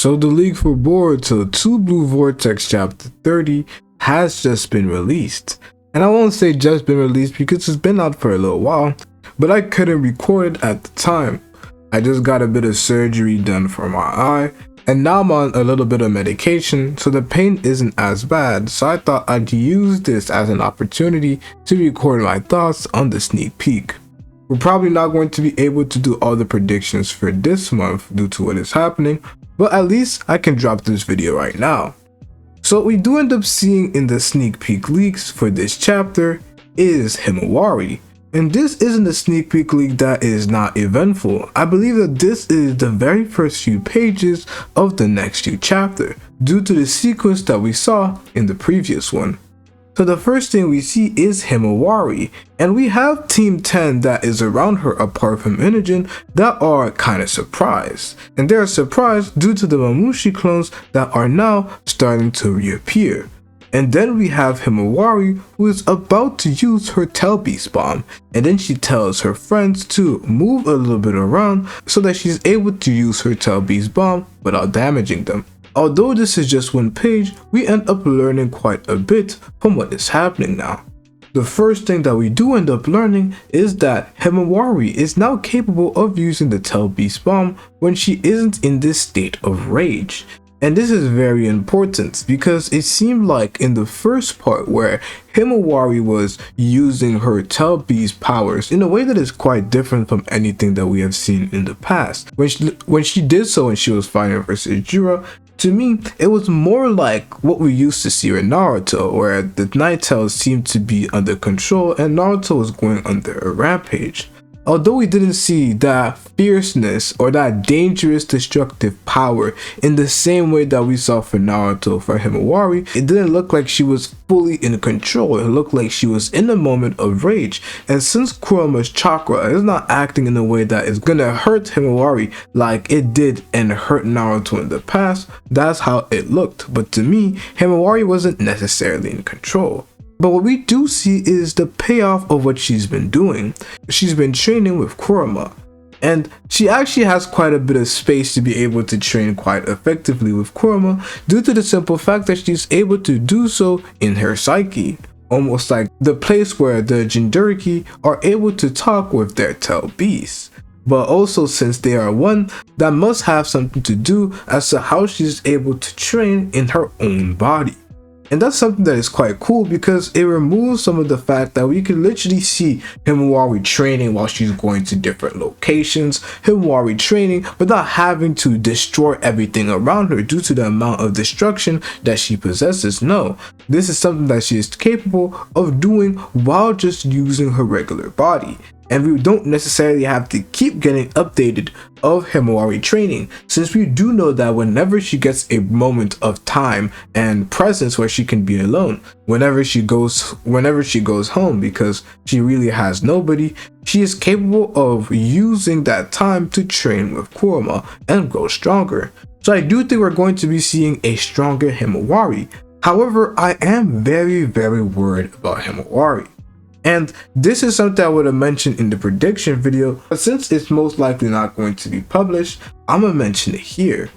So the leak for Boruto 2 Blue Vortex Chapter 30 has just been released. And I won't say just been released because it's been out for a little while, but I couldn't record it at the time. I just got a bit of surgery done for my eye, and now I'm on a little bit of medication, so the pain isn't as bad, so I thought I'd use this as an opportunity to record my thoughts on the sneak peek. We're probably not going to be able to do all the predictions for this month due to what is happening, but at least I can drop this video right now. So what we do end up seeing in the sneak peek leaks for this chapter is Himawari. And this isn't a sneak peek leak that is not eventful. I believe that this is the very first few pages of the next few chapter, due to the sequence that we saw in the previous one. So the first thing we see is Himawari, and we have Team 10 that is around her apart from Inogen that are kind of surprised. And they are surprised due to the Mamushi clones that are now starting to reappear. And then we have Himawari, who is about to use her Tail Beast Bomb, and then she tells her friends to move a little bit around so that she's able to use her Tail Beast Bomb without damaging them. Although this is just one page, we end up learning quite a bit from what is happening now. The first thing that we do end up learning is that Himawari is now capable of using the Tail Beast Bomb when she isn't in this state of rage. And this is very important because it seemed like in the first part where Himawari was using her Tail Beast powers in a way that is quite different from anything that we have seen in the past. When she did so when she was fighting versus Jura, to me, it was more like what we used to see in Naruto, where the Night Tails seemed to be under control and Naruto was going under a rampage. Although we didn't see that fierceness or that dangerous destructive power in the same way that we saw for Naruto for Himawari, it didn't look like she was fully in control. It looked like she was in a moment of rage. And since Kurama's chakra is not acting in a way that is gonna hurt Himawari like it did and hurt Naruto in the past, that's how it looked. But to me, Himawari wasn't necessarily in control. But what we do see is the payoff of what she's been doing. She's been training with Kurama, and she actually has quite a bit of space to be able to train quite effectively with Kurama due to the simple fact that she's able to do so in her psyche, almost like the place where the Jinchuriki are able to talk with their tail beasts. But also, since they are one, that must have something to do as to how she's able to train in her own body. And that's something that is quite cool because it removes some of the fact that we can literally see Himawari training while she's going to different locations, Himawari training without having to destroy everything around her due to the amount of destruction that she possesses. No, this is something that she is capable of doing while just using her regular body. And we don't necessarily have to keep getting updated of Himawari training, since we do know that whenever she gets a moment of time and presence where she can be alone, whenever she goes home because she really has nobody, she is capable of using that time to train with Kurama and grow stronger. So I do think we're going to be seeing a stronger Himawari. However, I am very worried about Himawari. And this is something I would have mentioned in the prediction video, but since it's most likely not going to be published, I'm gonna mention it here.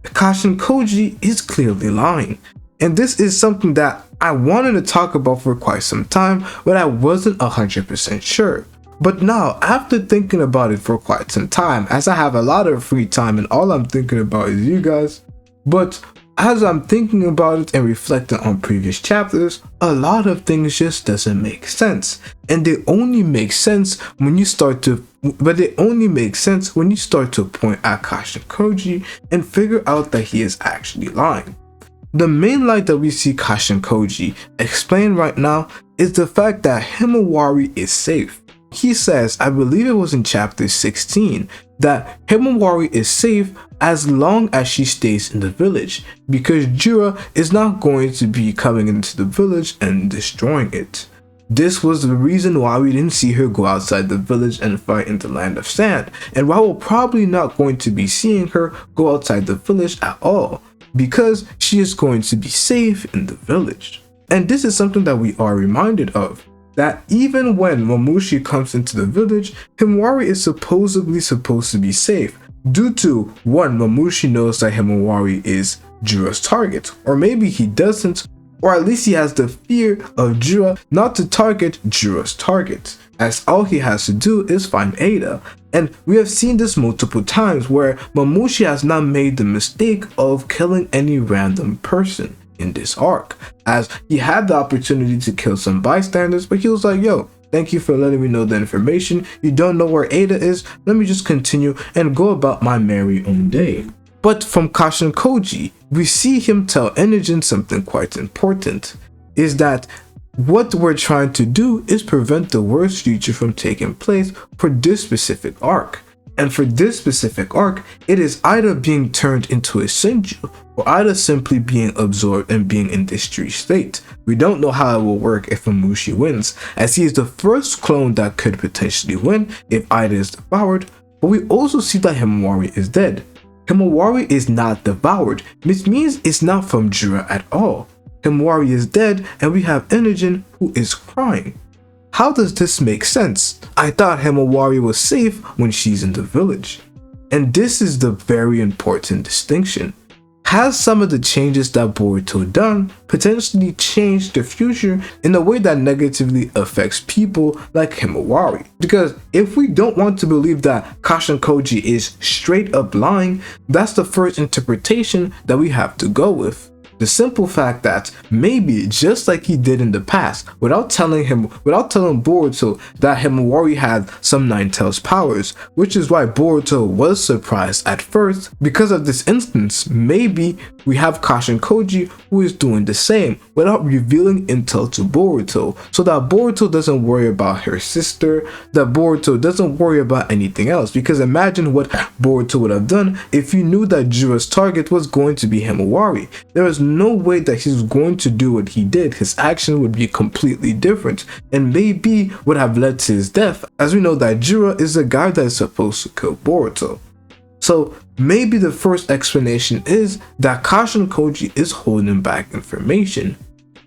Kashin Koji is clearly lying. And this is something that I wanted to talk about for quite some time, but I wasn't 100% sure. But now, after thinking about it for quite some time, as I have a lot of free time and all I'm thinking about is you guys, but as I'm thinking about it and reflecting on previous chapters, a lot of things just doesn't make sense. And they only make sense when you start to point at Kashin Koji and figure out that he is actually lying. The main lie that we see Kashin Koji explain right now is the fact that Himawari is safe. He says, I believe it was in chapter 16, that Himawari is safe as long as she stays in the village, because Jura is not going to be coming into the village and destroying it. This was the reason why we didn't see her go outside the village and fight in the Land of Sand, and why we're probably not going to be seeing her go outside the village at all, because she is going to be safe in the village. And this is something that we are reminded of, that even when Mamushi comes into the village, Himawari is supposed to be safe, due to one, Mamushi knows that Himawari is Jura's target, or maybe he doesn't, or at least he has the fear of Jura not to target Jura's target, as all he has to do is find Ada. And we have seen this multiple times where Mamushi has not made the mistake of killing any random person in this arc, as he had the opportunity to kill some bystanders, but he was like, yo, thank you for letting me know the information. You don't know where Ada is, let me just continue and go about my merry own day. But from Kashin Koji, we see him tell Enogen something quite important, is that what we're trying to do is prevent the worst future from taking place for this specific arc. And for this specific arc, it is either being turned into a Shinju, or either simply being absorbed and being in this tree state. We don't know how it will work if Mamushi wins, as he is the first clone that could potentially win if Ida is devoured, but we also see that Himawari is dead. Himawari is not devoured, which means it's not from Jura at all. Himawari is dead and we have Enogen who is crying. How does this make sense? I thought Himawari was safe when she's in the village. And this is the very important distinction. Has some of the changes that Boruto done potentially changed the future in a way that negatively affects people like Himawari? Because if we don't want to believe that Kashin Koji is straight up lying, that's the first interpretation that we have to go with. The simple fact that maybe just like he did in the past, without telling Boruto that Himawari had some Nine Tails powers, which is why Boruto was surprised at first. Because of this instance, maybe we have Kashin Koji who is doing the same without revealing intel to Boruto, so that Boruto doesn't worry about her sister, that Boruto doesn't worry about anything else. Because imagine what Boruto would have done if he knew that Jura's target was going to be Himawari. There is no way that he's going to do what he did. His action would be completely different and maybe would have led to his death, as we know that Jura is the guy that is supposed to kill Boruto. So maybe the first explanation is that Kashin Koji is holding back information,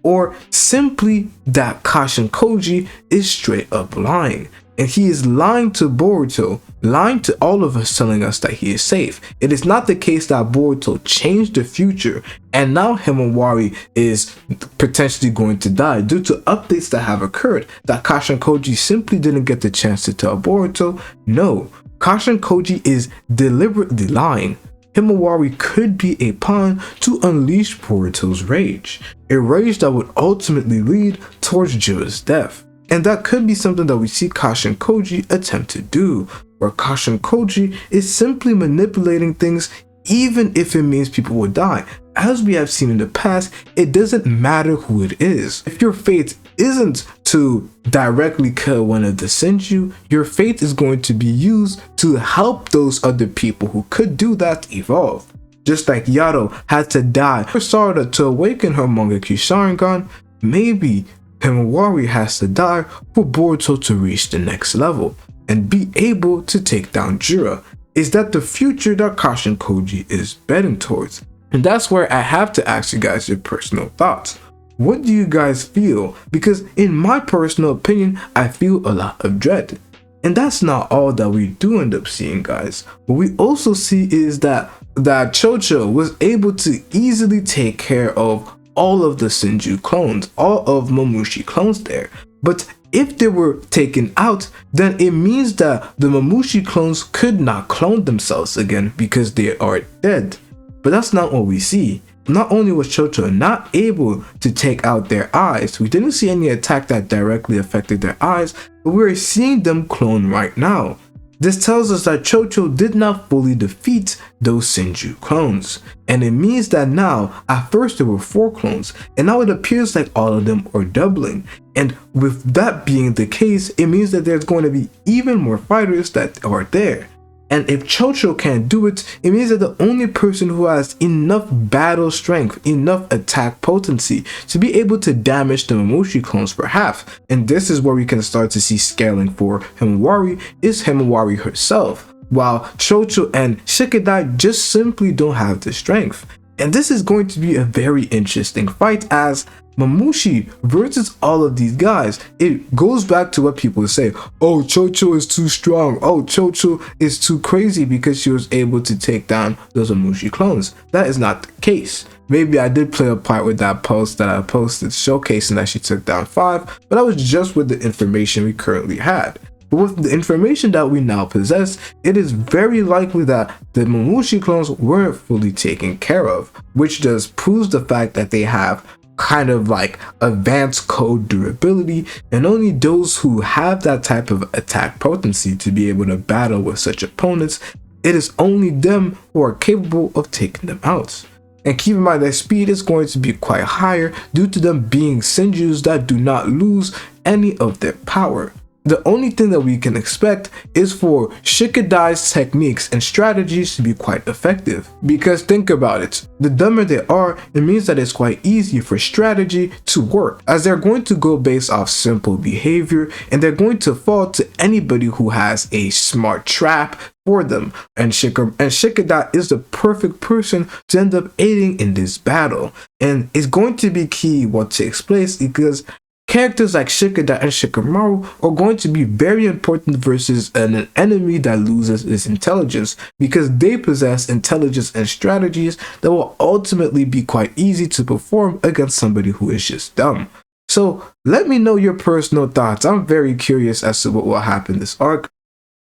or simply that Kashin Koji is straight up lying. And he is lying to Boruto, lying to all of us, telling us that he is safe. It is not the case that Boruto changed the future and now Himawari is potentially going to die due to updates that have occurred that Kashin Koji simply didn't get the chance to tell Boruto. No, Kashin Koji is deliberately lying. Himawari could be a pawn to unleash Boruto's rage, a rage that would ultimately lead towards Jura's death. And that could be something that we see Kashin Koji attempt to do, where Kashin Koji is simply manipulating things even if it means people will die. As we have seen in the past, it doesn't matter who it is. If your fate isn't to directly kill one of the Shinju, your fate is going to be used to help those other people who could do that evolve. Just like Yaro had to die for Sarada to awaken her Mangekyo Sharingan, maybe Himawari has to die for Boruto to reach the next level and be able to take down Jura. Is that the future that Kashin Koji is betting towards? And that's where I have to ask you guys your personal thoughts. What do you guys feel? Because in my personal opinion, I feel a lot of dread. And that's not all that we do end up seeing, guys. What we also see is that Chocho was able to easily take care of all of the Shinju clones, all of Mamushi clones there. But if they were taken out, then it means that the Mamushi clones could not clone themselves again because they are dead. But that's not what we see. Not only was Chocho not able to take out their eyes, we didn't see any attack that directly affected their eyes, but we're seeing them clone right now. This tells us that Chocho did not fully defeat those Shinju clones. And it means that now, at first there were 4 clones, and now it appears like all of them are doubling. And with that being the case, it means that there's going to be even more fighters that are there. And if Chocho can't do it, it means that the only person who has enough battle strength, enough attack potency to be able to damage the Mamushi clones for half, and this is where we can start to see scaling for Himawari, is Himawari herself, while Chocho and Shikadai just simply don't have the strength. And this is going to be a very interesting fight, as Mamushi versus all of these guys. It goes back to what people say, oh, Chocho is too strong, oh, Chocho is too crazy because she was able to take down those Mamushi clones. That is not the case. Maybe I did play a part with that post that I posted showcasing that she took down 5, but that was just with the information we currently had. But with the information that we now possess, it is very likely that the Mamushi clones weren't fully taken care of, which just proves the fact that they have kind of like advanced code durability, and only those who have that type of attack potency to be able to battle with such opponents, it is only them who are capable of taking them out. And keep in mind that speed is going to be quite higher due to them being Shinjus that do not lose any of their power. The only thing that we can expect is for Shikadai's techniques and strategies to be quite effective. Because think about it, the dumber they are, it means that it's quite easy for strategy to work, as they're going to go based off simple behavior, and they're going to fall to anybody who has a smart trap for them. And Shikadai is the perfect person to end up aiding in this battle. And it's going to be key what takes place, because characters like Shikadai and Shikamaru are going to be very important versus an enemy that loses its intelligence, because they possess intelligence and strategies that will ultimately be quite easy to perform against somebody who is just dumb. So let me know your personal thoughts. I'm very curious as to what will happen this arc.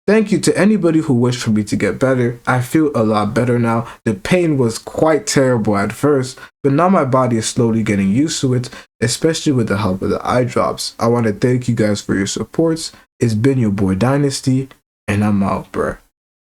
Thank you to anybody who wished for me to get better. I feel a lot better now. The pain was quite terrible at first, but now my body is slowly getting used to it, especially with the help of the eye drops. I want to thank you guys for your supports. It's been your boy Dynasty, and I'm out, bruh.